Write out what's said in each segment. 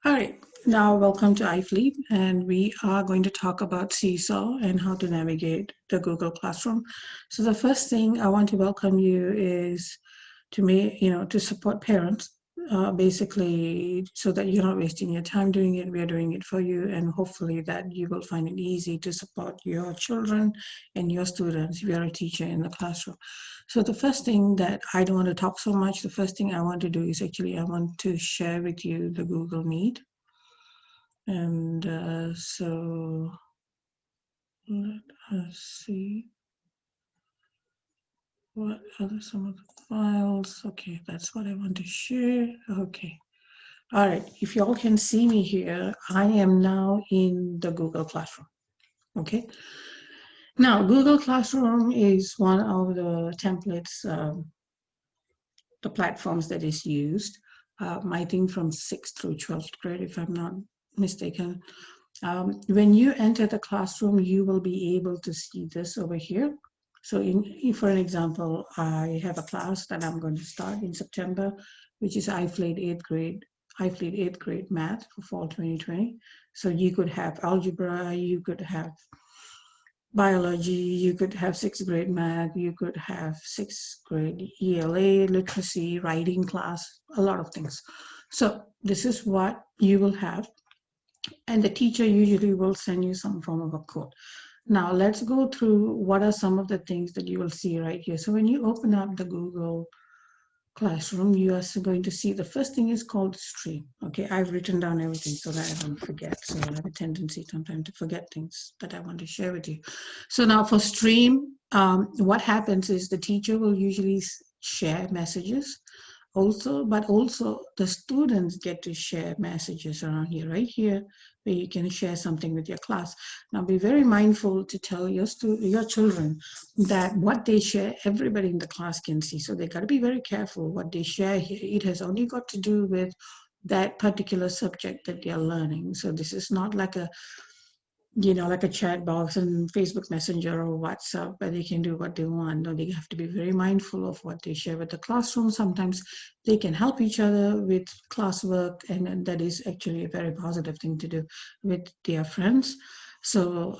All right, now welcome to iFleet, and we are going to talk about Seesaw and how to navigate the Google Classroom. So the first thing I want to welcome you is to me, to support parents, basically, so that you're not wasting your time doing it. We are doing it for you, and hopefully that you will find it easy to support your children and your students if you're a teacher in the classroom. So the first thing that I don't want to talk so much, the first thing I want to do is actually I want to share with you the Google Meet. And so let us see what are some of the files. Okay, that's what I want to share. Okay. All right. If y'all can see me here, I am now in the Google Classroom. Okay. Now, Google Classroom is one of the templates, the platforms that is used, I think from 6th through 12th grade, if I'm not mistaken. When you enter the classroom, you will be able to see this over here. So for an example, I have a class that I'm going to start in September, which is iFleet 8th grade math for fall 2020. So you could have algebra, you could have biology, you could have 6th grade math, you could have 6th grade ELA, literacy, writing class, a lot of things. So this is what you will have. And the teacher usually will send you some form of a code. Now let's go through what are some of the things that you will see right here. So when you open up the Google Classroom, you are going to see the first thing is called stream. Okay, I've written down everything so that I don't forget. So I have a tendency sometimes to forget things that I want to share with you. So now for stream, what happens is the teacher will usually share messages also, but also the students get to share messages around here, right here, where you can share something with your class. Now be very mindful to tell your children that what they share, everybody in the class can see. So they got to be very careful what they share here. It has only got to do with that particular subject that they're learning. So this is not like like a chat box and Facebook Messenger or WhatsApp where they can do what they want. No, they have to be very mindful of what they share with the classroom. Sometimes they can help each other with classwork, and that is actually a very positive thing to do with their friends. So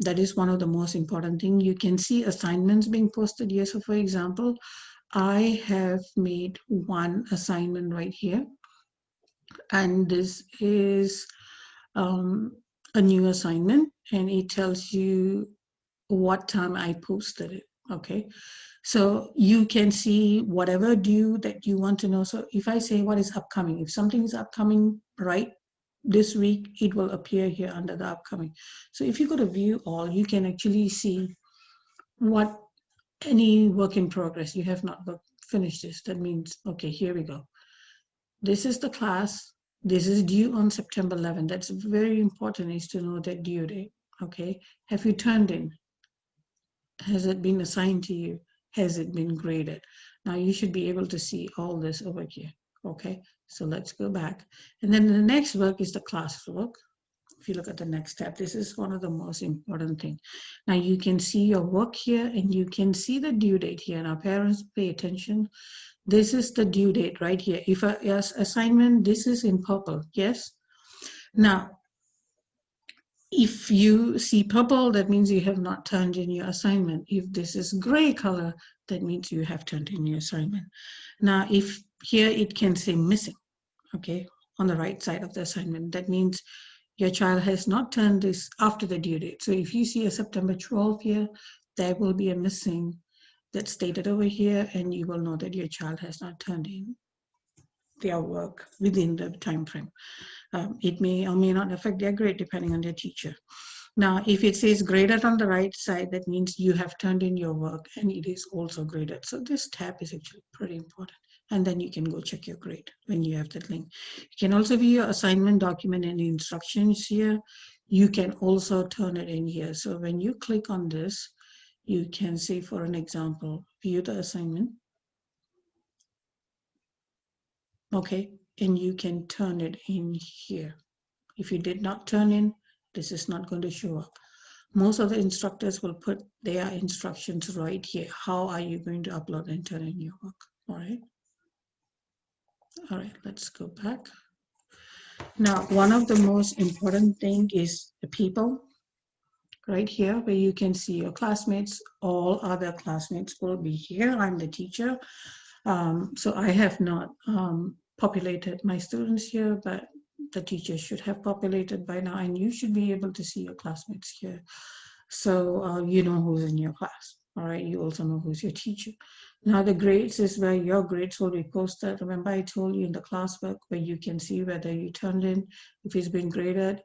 that is one of the most important things. You can see assignments being posted here. So for example, I have made one assignment right here, and this is a new assignment, and it tells you what time I posted it. Okay, so you can see whatever due that you want to know. So if I say what is upcoming, if something is upcoming right this week, it will appear here under the upcoming. So if you go to view all, you can actually see what any work in progress. You have not finished this. That means, okay, here we go. This is the class. This is due on September 11th. That's very important, is to know that due date. Okay. Have you turned in? Has it been assigned to you? Has it been graded? Now you should be able to see all this over here. Okay. So let's go back. And then the next work is the classwork. If you look at the next step, this is one of the most important things. Now you can see your work here, and you can see the due date here. Now parents, pay attention. This is the due date right here. If a yes, assignment, this is in purple, yes? Now, if you see purple, that means you have not turned in your assignment. If this is gray color, that means you have turned in your assignment. Now, if here it can say missing, okay, on the right side of the assignment, that means your child has not turned this after the due date. So if you see a September 12th here, there will be a missing that's stated over here, and you will know that your child has not turned in their work within the time frame. It may or may not affect their grade depending on their teacher. Now, if it says graded on the right side, that means you have turned in your work and it is also graded. So this tab is actually pretty important. And then you can go check your grade when you have that link. You can also view your assignment document and instructions here. You can also turn it in here. So when you click on this, you can say, for an example, view the assignment. Okay, and you can turn it in here. If you did not turn in, this is not going to show up. Most of the instructors will put their instructions right here. How are you going to upload and turn in your work? All right. All right, let's go back. Now, one of the most important thing is the people right here, where you can see your classmates. All other classmates will be here. I'm the teacher. So I have not populated my students here, but the teacher should have populated by now, and you should be able to see your classmates here. So you know who's in your class. All right, you also know who's your teacher. Now the grades is where your grades will be posted. Remember I told you in the classwork where you can see whether you turned in, if it's been graded.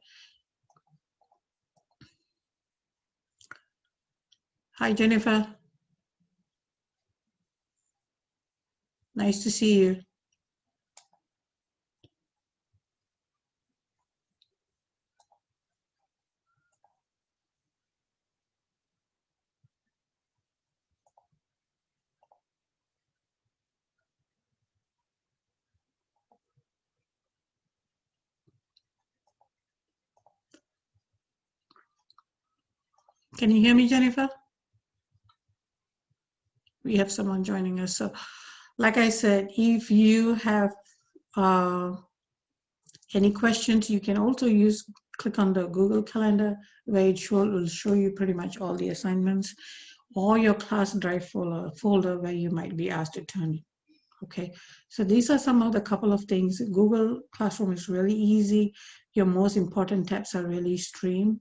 Hi, Jennifer. Nice to see you. Can you hear me, Jennifer? We have someone joining us. So like I said, if you have any questions, you can also click on the Google Calendar, where it will show you pretty much all the assignments, or your class drive folder where you might be asked to turn in. Okay, so these are some of the couple of things. Google Classroom is really easy. Your most important tabs are really Stream,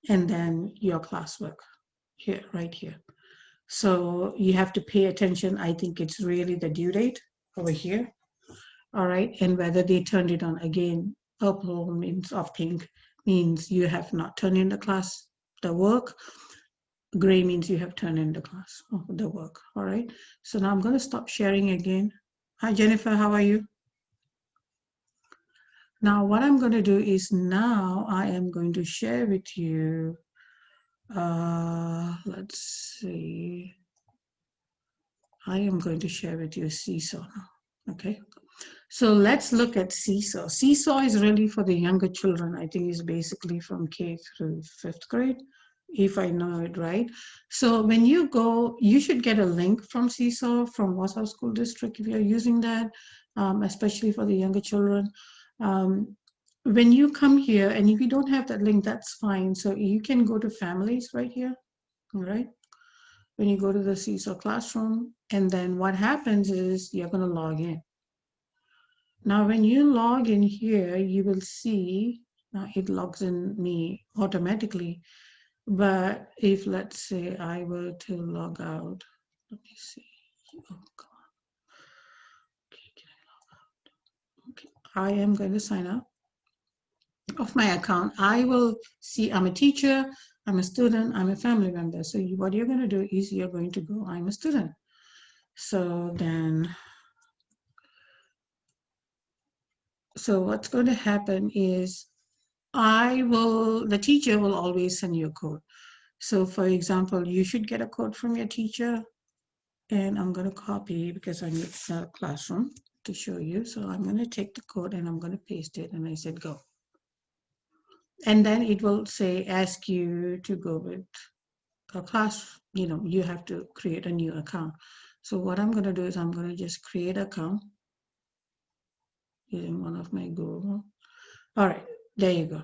and then your classwork here, right here. So you have to pay attention. I think it's really the due date over here. All right, and whether they turned it on. Again, purple means of pink means you have not turned in the work. Gray means you have turned in the work. All right, so now I'm going to stop sharing again. Hi, Jennifer, how are you? Now, what I'm going to do is now I am going to share with you, let's see, I am going to share with you Seesaw now, okay? So let's look at Seesaw. Seesaw is really for the younger children. I think it's basically from K through 5th grade, if I know it right. So when you go, you should get a link from Seesaw, from Warsaw School District, if you're using that, especially for the younger children. When you come here, and if you don't have that link, that's fine. So you can go to families right here, all right? When you go to the Seesaw Classroom, and then what happens is you're going to log in. Now, when you log in here, you will see, now it logs in me automatically. But if, let's say, I were to log out, let me see. Oh, come on. Okay, can I log out? Okay, I am going to sign up of my account. I will see I'm a teacher, I'm a student, I'm a family member. So what you're going to do is you're going to go, I'm a student. So then, so what's going to happen is the teacher will always send you a code. So for example, you should get a code from your teacher, and I'm going to copy because I need a classroom to show you. So I'm going to take the code and I'm going to paste it, and I said go. And then it will ask you to go with a class, you have to create a new account. So what I'm going to do is I'm going to just create an account using one of my Google. All right, there you go.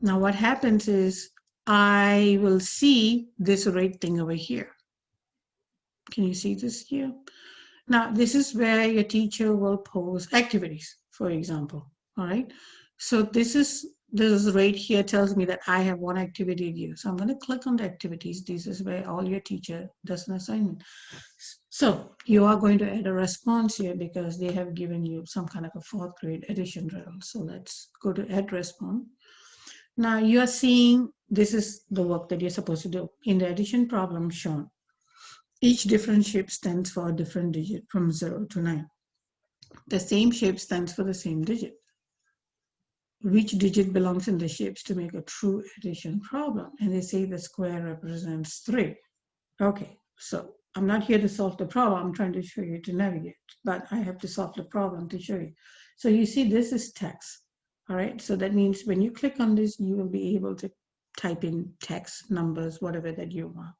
Now what happens is I will see this red thing over here. Can you see this here? Now, this is where your teacher will post activities, for example, all right? So this right here tells me that I have one activity due. So I'm going to click on the activities. This is where all your teacher does an assignment. So you are going to add a response here because they have given you some kind of a 4th grade addition drill. So let's go to add response. Now you are seeing this is the work that you're supposed to do. In the addition problem shown, each different shape stands for a different digit from 0 to 9. The same shape stands for the same digit. Which digit belongs in the shapes to make a true addition problem? And they say the square represents 3. Okay, so I'm not here to solve the problem. I'm trying to show you to navigate, but I have to solve the problem to show you. So you see this is text, all right? So that means when you click on this, you will be able to type in text, numbers, whatever that you want.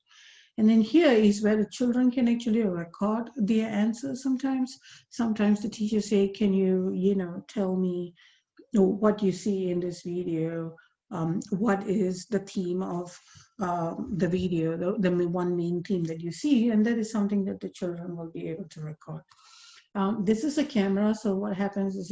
And then here is where the children can actually record their answers sometimes. Sometimes the teacher say, can you, tell me what you see in this video, what is the theme of the video, the one main theme that you see, and that is something that the children will be able to record. This is a camera, so what happens is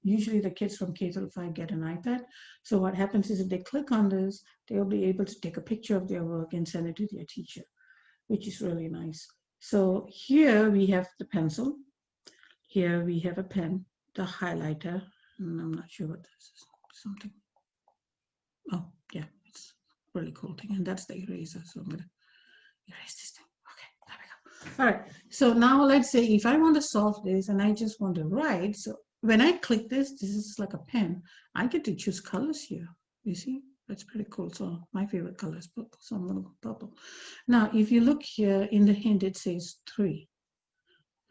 usually the kids from K through 5 get an iPad. So what happens is if they click on this, they'll be able to take a picture of their work and send it to their teacher, which is really nice. So here we have the pencil. Here we have a pen, the highlighter, and I'm not sure what this is, something. Oh, yeah, it's a really cool thing. And that's the eraser, so I'm gonna erase this thing. Okay, there we go. All right, so now let's say if I want to solve this and I just want to write, so when I click this is like a pen. I get to choose colors here, you see? That's pretty cool. So my favorite color is purple, so I'm gonna go purple. Now, if you look here in the hint, it says 3.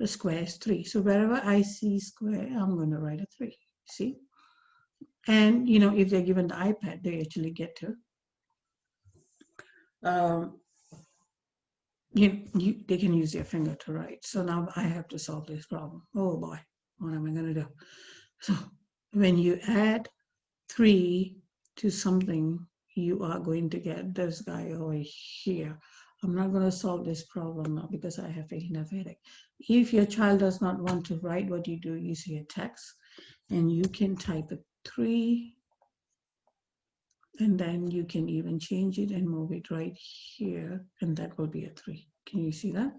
The square is 3. So wherever I see square, I'm going to write a 3. See? And, if they're given the iPad, they actually get to, they can use their finger to write. So now I have to solve this problem. Oh boy, what am I going to do? So when you add 3 to something, you are going to get this guy over here. I'm not going to solve this problem now because I have enough headache. If your child does not want to write, what you do, you see a text and you can type a 3, and then you can even change it and move it right here, and that will be a 3. Can you see that?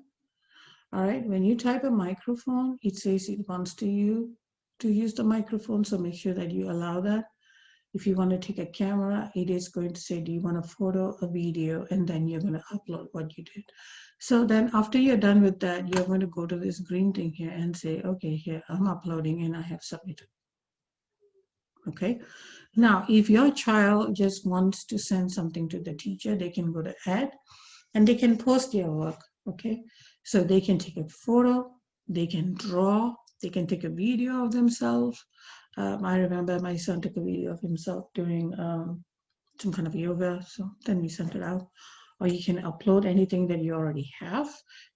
All right, when you type a microphone, it says it wants to use the microphone, so make sure that you allow that. If you want to take a camera, it is going to say, do you want a photo, a video, and then you're going to upload what you did. So then after you're done with that, you're going to go to this green thing here and say, okay, here, I'm uploading and I have submitted. Okay. Now, if your child just wants to send something to the teacher, they can go to add and they can post their work. Okay. So they can take a photo, they can draw, they can take a video of themselves. I remember my son took a video of himself doing some kind of yoga, so then we sent it out. Or you can upload anything that you already have.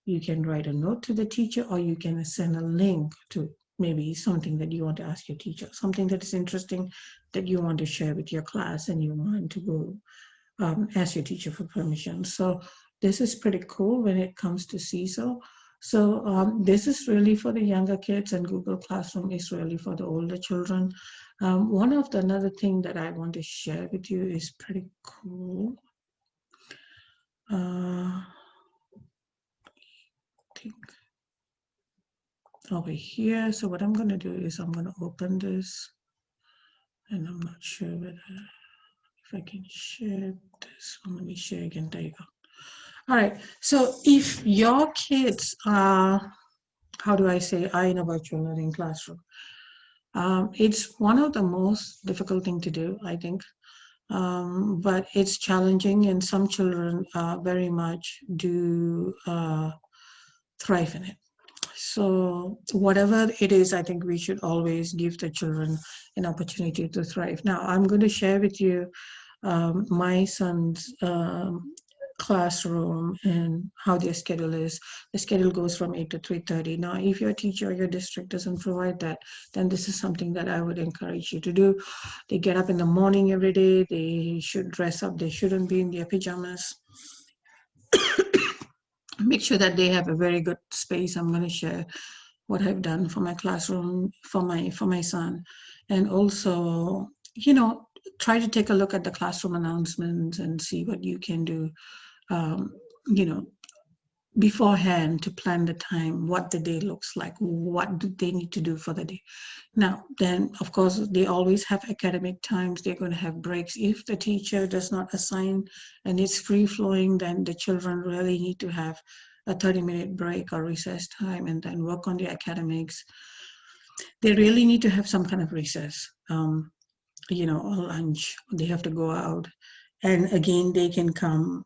You can write a note to the teacher, or you can send a link to maybe something that you want to ask your teacher, something that is interesting that you want to share with your class and you want to go ask your teacher for permission. So this is pretty cool when it comes to Seesaw. So this is really for the younger kids, and Google Classroom is really for the older children. Another thing that I want to share with you is pretty cool. I think over here. So what I'm going to do is I'm going to open this, and I'm not sure whether if I can share this. Let me share again. There you go. All right. So if your kids are, how do I say, are in a virtual learning classroom, it's one of the most difficult thing to do, I think. But it's challenging, and some children very much do thrive in it. So whatever it is, I think we should always give the children an opportunity to thrive. Now, I'm going to share with you my son's classroom and how their schedule is. The schedule goes from 8 to 3:30. Now, if your teacher or your district doesn't provide that, then this is something that I would encourage you to do. They get up in the morning every day. They should dress up. They shouldn't be in their pajamas. Make sure that they have a very good space. I'm going to share what I've done for my classroom for my son, and also, try to take a look at the classroom announcements and see what you can do, beforehand to plan the time, what the day looks like, what do they need to do for the day. Now, then, of course, they always have academic times. They're going to have breaks. If the teacher does not assign and it's free-flowing, then the children really need to have a 30-minute break or recess time and then work on their academics. They really need to have some kind of recess, or lunch. They have to go out. And again, they can come,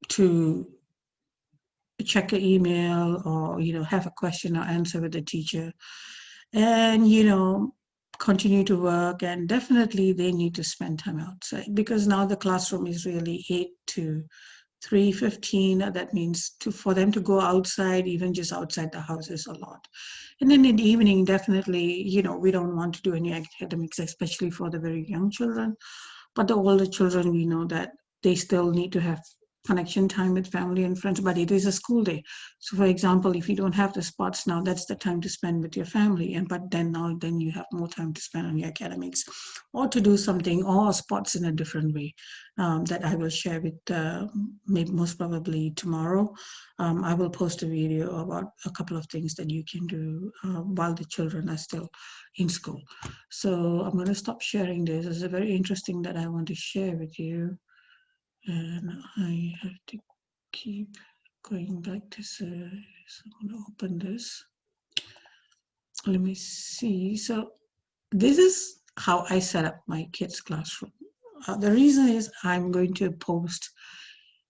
to check an email or, have a question or answer with the teacher and, continue to work. And definitely they need to spend time outside, because now the classroom is really 8 to 3:15, that means for them to go outside, even just outside the house is a lot. And then in the evening, definitely, we don't want to do any academics, especially for the very young children. But the older children, we know that they still need to have connection time with family and friends, but it is a school day. So for example, if you don't have the spots now, that's the time to spend with your family. But then you have more time to spend on your academics or to do something or spots in a different way, that I will share with maybe most probably tomorrow. I will post a video about a couple of things that you can do while the children are still in school. So I'm going to stop sharing this. It's a very interesting that I want to share with you. And I have to keep going back to, so I'm going to open this. Let me see. So this is how I set up my kids' classroom. The reason is I'm going to post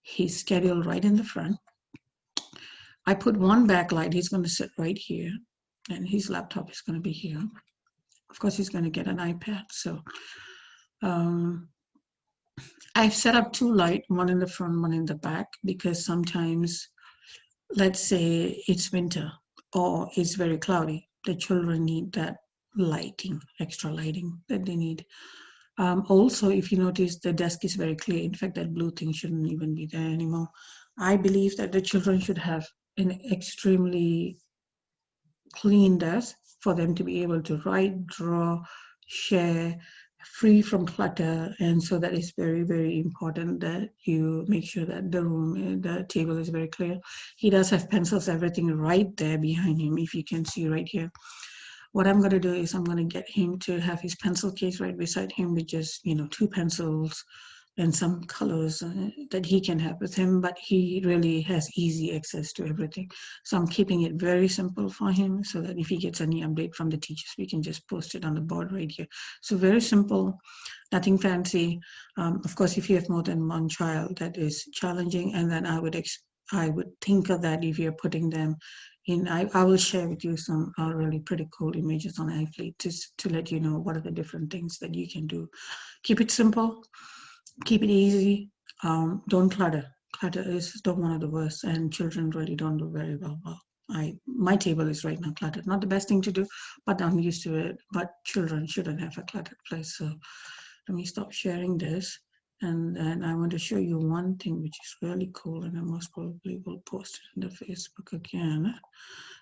his schedule right in the front. I put one backlight. He's going to sit right here, and his laptop is going to be here. Of course, he's going to get an iPad. So I've set up two lights, one in the front, one in the back, because sometimes, let's say it's winter or it's very cloudy, the children need that lighting, extra lighting that they need. Also, if you notice, the desk is very clear. In fact, that blue thing shouldn't even be there anymore. I believe that the children should have an extremely clean desk for them to be able to write, draw, share, free from clutter. And so that is very, very important that you make sure that the table is very clear. He does have pencils, everything right there behind him, if you can see right here. What I'm going to do is I'm going to get him to have his pencil case right beside him with just, two pencils and some colors that he can have with him, but he really has easy access to everything. So I'm keeping it very simple for him so that if he gets any update from the teachers, we can just post it on the board right here. So very simple, nothing fancy. Of course, if you have more than one child, that is challenging. And then I would think of that if you're putting them in. I will share with you some really pretty cool images on iFleet just to let you know what are the different things that you can do. Keep it simple. Keep it easy. Don't clutter. Clutter is one of the worst, and children really don't do very well. My table is right now cluttered. Not the best thing to do, but I'm used to it. But children shouldn't have a cluttered place. So let me stop sharing this. And then I want to show you one thing which is really cool, and I most probably will post it in the Facebook again.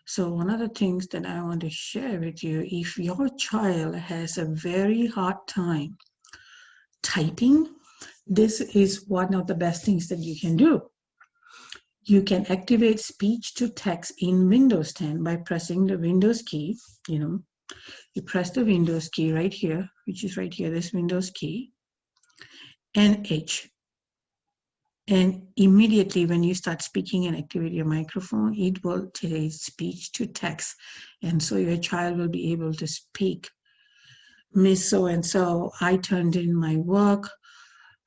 So one of the things that I want to share with you, if your child has a very hard time typing, this is one of the best things that you can do. You can activate speech to text in Windows 10 by pressing the Windows key. You press the Windows key right here, which is right here, this Windows key, and H. And immediately when you start speaking and activate your microphone, it will take speech to text. And so your child will be able to speak. Miss So-and-so, I turned in my work.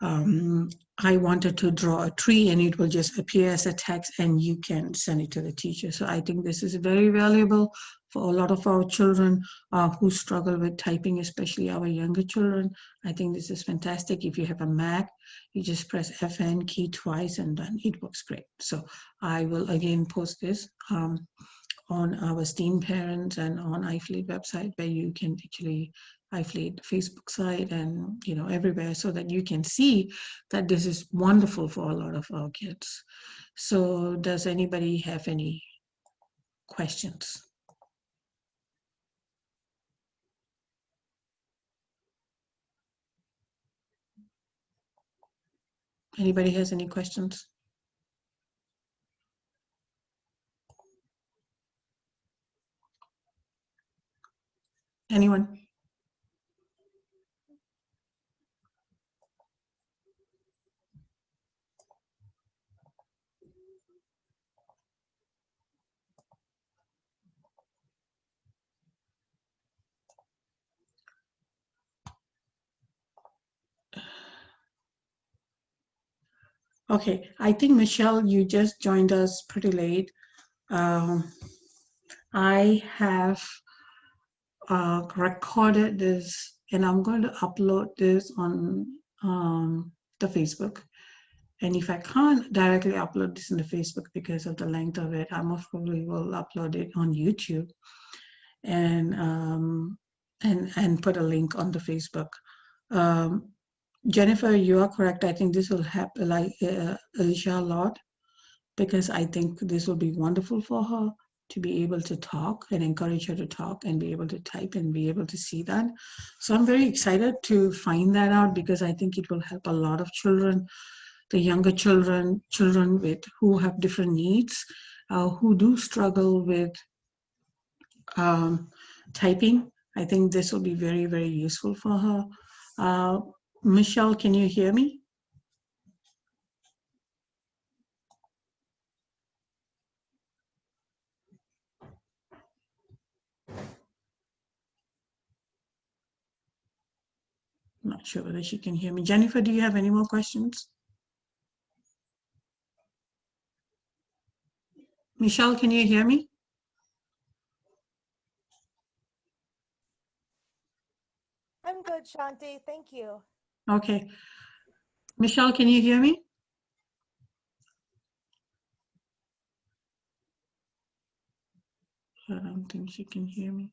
I wanted to draw a tree, and it will just appear as a text and you can send it to the teacher. So I think this is very valuable for a lot of our children who struggle with typing, especially our younger children. I think this is fantastic. If you have a Mac, you just press FN key twice and then it works great. So I will again post this on our STEAM Parents and on iFleet website, where you can actually iFleet Facebook site and everywhere, so that you can see that this is wonderful for a lot of our kids. So does anybody have any questions? Anybody has any questions? Anyone? Okay, I think Michelle, you just joined us pretty late. I have recorded this, and I'm going to upload this on the Facebook. And if I can't directly upload this in the Facebook because of the length of it, I most probably will upload it on YouTube and put a link on the Facebook. Um, Jennifer, you are correct. I think this will help like Alicia a lot, because I think this will be wonderful for her to be able to talk and encourage her to talk and be able to type and be able to see that. So I'm very excited to find that out, because I think it will help a lot of children, the younger children, children with who have different needs, who do struggle with typing. I think this will be very, very useful for her. Michelle, can you hear me? I'm not sure whether she can hear me. Jennifer, do you have any more questions? Michelle, can you hear me? I'm good, Shanti. Thank you. Okay. Michelle, can you hear me? I don't think she can hear me.